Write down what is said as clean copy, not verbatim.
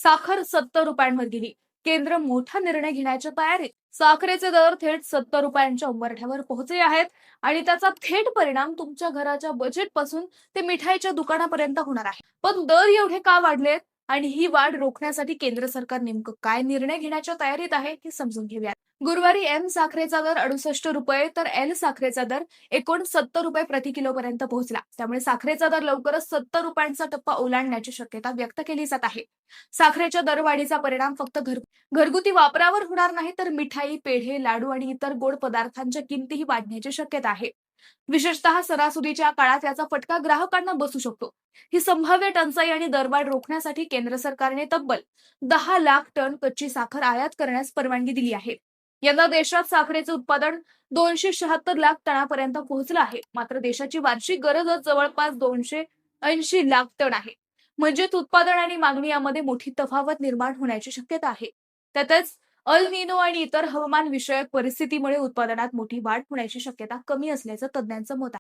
साखर 70 रुपयांवर गेली. केंद्र मोठा निर्णय घेण्याच्या तयारीत. साखरेचे दर थेट 70 रुपयांच्या उंबरठ्यावर पोहोचले आहेत आणि त्याचा थेट परिणाम तुमच्या घराच्या बजेटपासून ते मिठाईच्या दुकानापर्यंत होणार आहे. पण दर एवढे का वाढलेत आणि ही वाढ रोखण्यासाठी केंद्र सरकार नेमकं काय निर्णय घेण्याच्या तयारीत आहे हे समजून घेऊया. गुरुवारी एम साखरेचा दर 68 रुपये तर एल साखरेचा दर 69 रुपये प्रति किलो पर्यंत पोहोचला. त्यामुळे साखरेचा दर लवकरच 70 रुपयांचा टप्पा ओलांडण्याची शक्यता व्यक्त केली जात आहे. साखरेच्या दरवाढीचा परिणाम फक्त घरगुती वापरावर होणार नाही, तर मिठाई, पेढे, लाडू आणि इतर गोड पदार्थांच्या किमतीही वाढण्याची शक्यता आहे. विशेषतः सणासुदीच्या काळात याचा फटका ग्राहकांना बसू शकतो. ही संभाव्य टंचाई आणि दरवाढ रोखण्यासाठी केंद्र सरकारने तब्बल 10 लाख टन कच्ची साखर आयात करण्यास परवानगी दिली आहे. यंदा देशात साखरेचे उत्पादन 276 लाख टनापर्यंत पोहोचलं आहे. मात्र देशाची वार्षिक गरजच जवळपास 280 लाख टन आहे. म्हणजेच उत्पादन आणि मागणी यामध्ये मोठी तफावत निर्माण होण्याची शक्यता आहे. त्यातच अल निनो आणि इतर हवामान विषयक परिस्थितीमुळे उत्पादनात मोठी वाढ होण्याची शक्यता कमी असल्याचं तज्ज्ञांचं मत आहे.